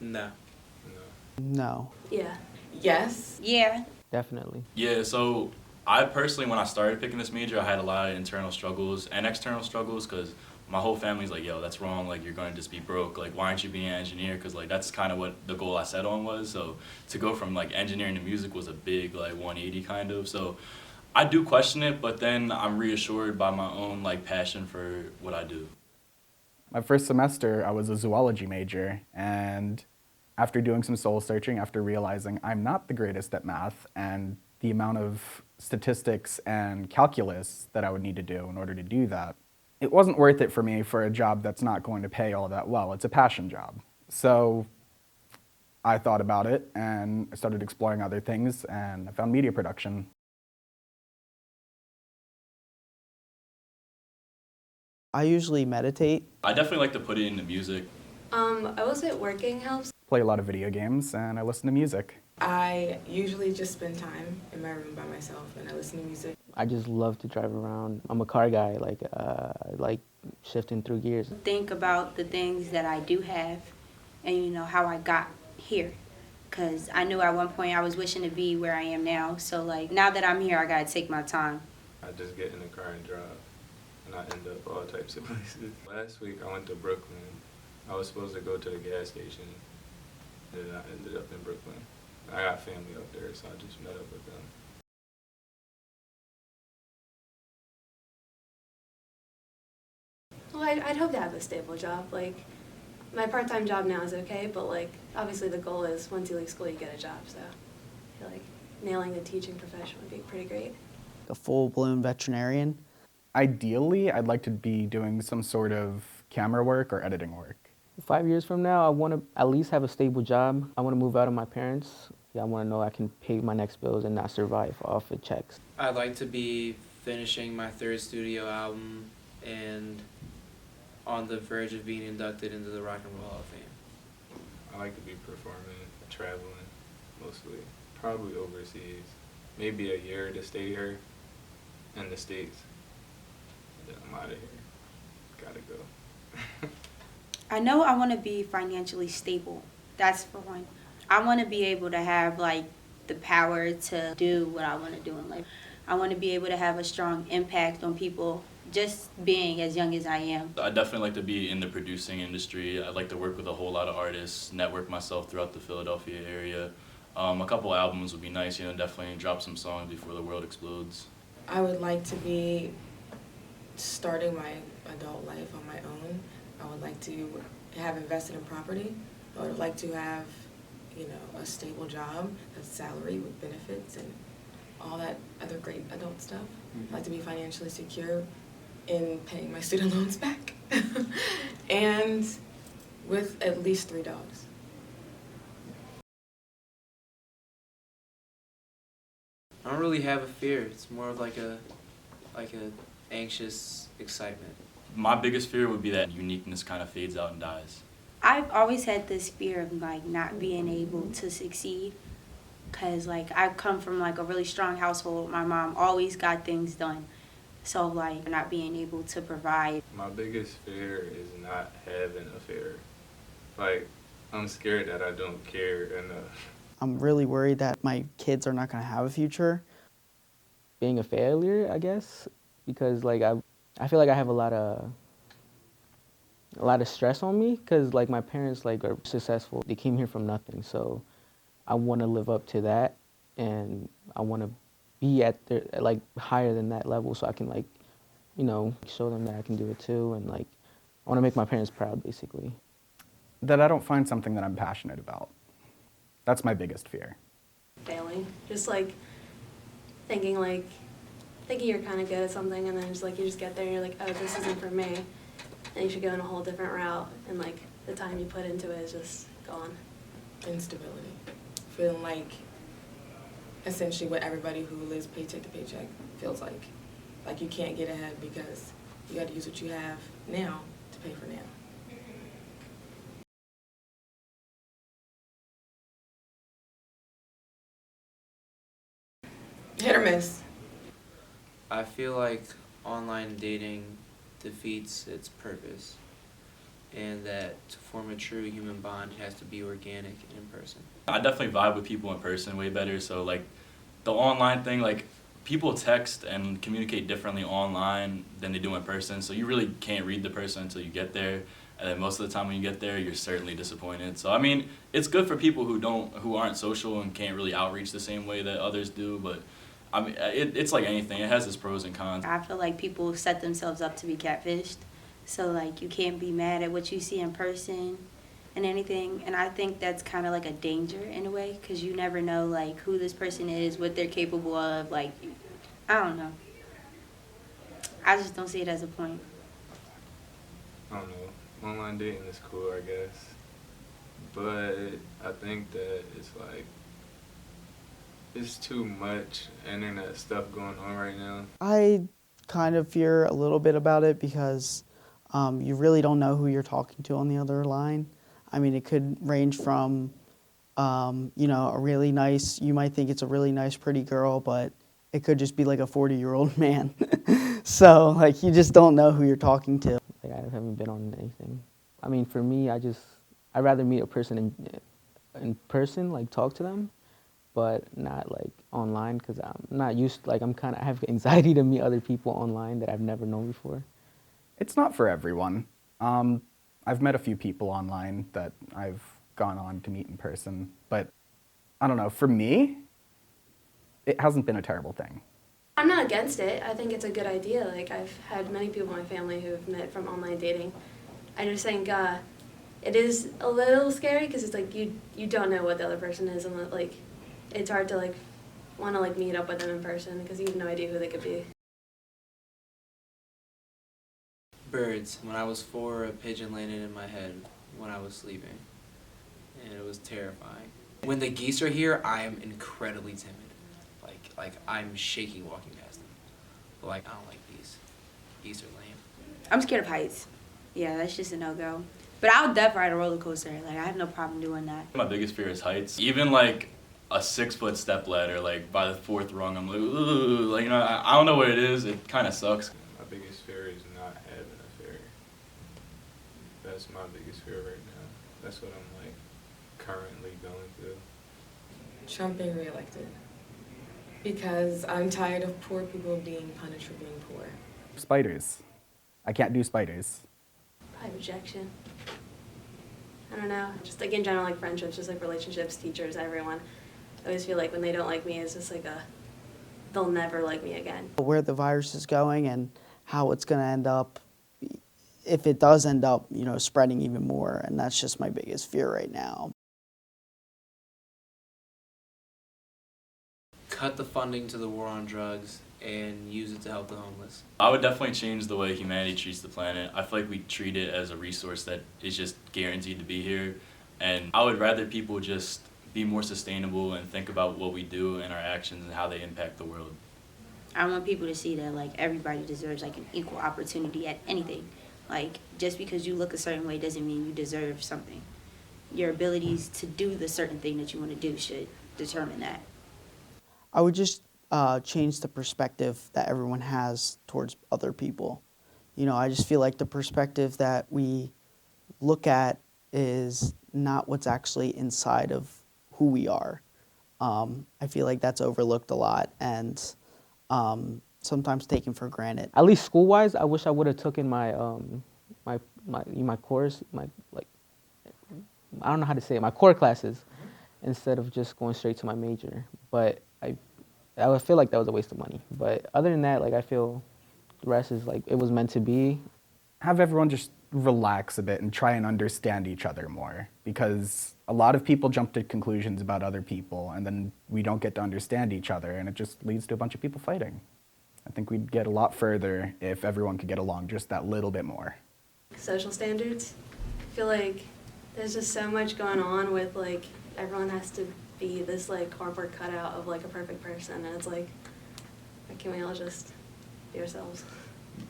No. No. Yeah. Yes. Yeah. Definitely. Yeah, so I personally, when I started picking this major, I had a lot of internal struggles and external struggles because my whole family's like, yo, that's wrong. Like, you're going to just be broke. Like, why aren't you being an engineer? Because, like, that's kind of what the goal I set on was. So to go from, like, engineering to music was a big, like, 180 kind of. So I do question it, but then I'm reassured by my own, like, passion for what I do. My first semester, I was a zoology major, and after doing some soul searching, after realizing I'm not the greatest at math, and the amount of statistics and calculus that I would need to do in order to do that, it wasn't worth it for me for a job that's not going to pay all that well. It's a passion job. So I thought about it, and I started exploring other things, and I found media production. I usually meditate. I definitely like to put it into music. I will say working helps. Play a lot of video games, and I listen to music. I usually just spend time in my room by myself and I listen to music. I just love to drive around. I'm a car guy, like shifting through gears. Think about the things that I do have and, you know, how I got here. Because I knew at one point I was wishing to be where I am now. So, like, now that I'm here, I got to take my time. I just get in the car and drive, and I end up all types of places. Last week I went to Brooklyn. I was supposed to go to the gas station, and I ended up in Brooklyn. I got family up there, so I just met up with them. Well, I'd hope to have a stable job. Like, my part-time job now is okay, but like, obviously the goal is once you leave school, you get a job. So I feel like nailing the teaching profession would be pretty great. A full-blown veterinarian. Ideally, I'd like to be doing some sort of camera work or editing work. 5 years from now, I want to at least have a stable job. I want to move out of my parents. I want to know I can pay my next bills and not survive off of checks. I'd like to be finishing my third studio album and on the verge of being inducted into the Rock and Roll Hall of Fame. I like to be performing, traveling, mostly. Probably overseas. Maybe a year to stay here in the States. Then I'm out of here. Gotta go. I know I want to be financially stable. That's for one. I want to be able to have, like, the power to do what I want to do in life. I want to be able to have a strong impact on people just being as young as I am. I definitely like to be in the producing industry. I'd like to work with a whole lot of artists, network myself throughout the Philadelphia area. A couple albums would be nice, you know, definitely drop some songs before the world explodes. I would like to be starting my adult life on my own. I would like to have invested in property. I would like to have, you know, a stable job, a salary with benefits and all that other great adult stuff. I'd like to be financially secure in paying my student loans back and with at least 3 dogs. I don't really have a fear. It's more of like a anxious excitement. My biggest fear would be that uniqueness kind of fades out and dies. I've always had this fear of, like, not being able to succeed. Because, like, I come from, like, a really strong household. My mom always got things done. So, like, not being able to provide. My biggest fear is not having a fear. Like, I'm scared that I don't care enough. I'm really worried that my kids are not going to have a future. Being a failure, I guess, because, like, I feel like I have a lot of stress on me because, like, my parents, like, are successful. They came here from nothing, so I want to live up to that, and I want to be at their, like, higher than that level so I can, like, you know, show them that I can do it too, and, like, I want to make my parents proud, basically. That I don't find something that I'm passionate about. That's my biggest fear. Failing. Just like thinking you're kind of good at something and then just like you just get there and you're like, oh, this isn't for me. And you should go in a whole different route and like the time you put into it is just gone. Instability. Feeling like essentially what everybody who lives paycheck to paycheck feels like. Like you can't get ahead because you got to use what you have now to pay for now. Hit or miss. I feel like online dating defeats its purpose. and that to form a true human bond, it has to be organic and in person. I definitely vibe with people in person way better. So like the online thing, like people text and communicate differently online than they do in person. So you really can't read the person until you get there. And then most of the time when you get there, you're certainly disappointed. So I mean, it's good for people who aren't social and can't really outreach the same way that others do. But I mean, it's like anything. It has its pros and cons. I feel like people set themselves up to be catfished. So like you can't be mad at what you see in person and anything. And I think that's kind of like a danger in a way, because you never know like who this person is, what they're capable of. Like, I don't know. I just don't see it as a point. I don't know. Online dating is cool, I guess. But I think that it's too much internet stuff going on right now. I kind of fear a little bit about it because you really don't know who you're talking to on the other line. I mean, it could range from, a really nice, you might think it's a really nice, pretty girl, but it could just be like a 40-year-old man. So, like, you just don't know who you're talking to. Like, I haven't been on anything. I mean, for me, I'd rather meet a person in person, like talk to them, but not like online, because I'm not used, I have anxiety to meet other people online that I've never known before. It's not for everyone. I've met a few people online that I've gone on to meet in person, but I don't know, for me, it hasn't been a terrible thing. I'm not against it. I think it's a good idea. Like, I've had many people in my family who have met from online dating. I just think it is a little scary because it's like you don't know what the other person is, and like it's hard to like want to like meet up with them in person because you have no idea who they could be. Birds. When I was 4, a pigeon landed in my head when I was sleeping, and it was terrifying. When the geese are here, I am incredibly timid. Like I'm shaky walking past them. But like, I don't like geese. Geese are lame. I'm scared of heights. Yeah, that's just a no-go. But I would definitely ride a roller coaster. Like, I have no problem doing that. My biggest fear is heights. Even like a 6-foot step ladder, like by the 4th rung, I'm like, ooh, like, I don't know what it is. It kind of sucks. My biggest fear is not having a fear. That's my biggest fear right now. That's what I'm like currently going through. Trump being reelected. Because I'm tired of poor people being punished for being poor. Spiders. I can't do spiders. Probably rejection. I don't know. Just like in general, like friendships, just like relationships, teachers, everyone. I always feel like when they don't like me, it's just like they'll never like me again. Where the virus is going and how it's going to end up, if it does end up, spreading even more. And that's just my biggest fear right now. Cut the funding to the war on drugs and use it to help the homeless. I would definitely change the way humanity treats the planet. I feel like we treat it as a resource that is just guaranteed to be here. And I would rather people just be more sustainable and think about what we do and our actions and how they impact the world. I want people to see that, like, everybody deserves, like, an equal opportunity at anything. Like, just because you look a certain way doesn't mean you deserve something. Your abilities to do the certain thing that you want to do should determine that. I would just change the perspective that everyone has towards other people. I just feel like the perspective that we look at is not what's actually inside of who we are. I feel like that's overlooked a lot and sometimes taken for granted. At least school-wise, I wish I would have taken my my course, I don't know how to say it, my core classes, instead of just going straight to my major. But I would feel like that was a waste of money. But other than that, I feel the rest is it was meant to be. Have everyone just relax a bit and try and understand each other more, because a lot of people jump to conclusions about other people and then we don't get to understand each other, and it just leads to a bunch of people fighting. I think we'd get a lot further if everyone could get along just that little bit more. Social standards. I feel like there's just so much going on with everyone has to be this cardboard cutout of a perfect person, and it's why can't we all just be ourselves?